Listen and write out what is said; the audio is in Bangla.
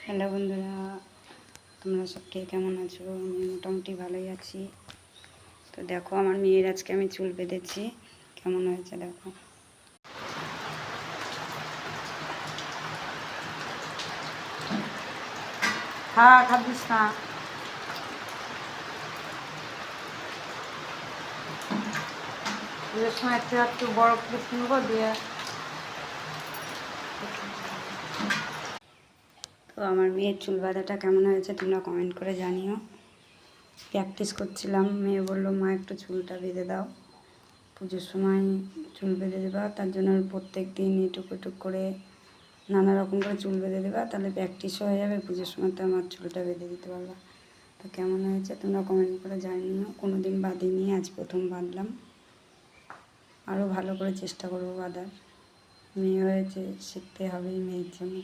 হ্যালো বন্ধুরা, তোমরা সব কে কেমন আছো? আমি মোটামুটি ভালোই আছি। তো দেখো, আমার মেয়ের আজকে আমি চুল বেঁধেছি, কেমন হয়েছে দেখো। হ্যাঁ, খাবিস না। পুজোর সময় একটু বড় ক্লিপ কিনবো দিয়ে। তো আমার মেয়ের চুল বাঁধাটা কেমন হয়েছে তোমরা কমেন্ট করে জানিও। প্র্যাকটিস করছিলাম, মেয়ে বললো মা একটু চুলটা বেঁধে দাও, পুজোর সময় চুল বেঁধে দেবা। তার জন্য প্রত্যেক দিন এটুক এটুক করে নানা রকম করে চুল বেঁধে দেবা, তাহলে প্র্যাকটিসও হয়ে যাবে, পুজোর সময় তো আমার চুলটা বেঁধে দিতে পারবা। তো কেমন হয়েছে তোমরা কমেন্ট করে জানিও। কোনো দিন বাঁধিনি, আজ প্রথম বাঁধলাম। আরও ভালো করে চেষ্টা করবো বাঁধার। মেয়ে হয়েছে, শিখতে হবে মেয়ের জন্য।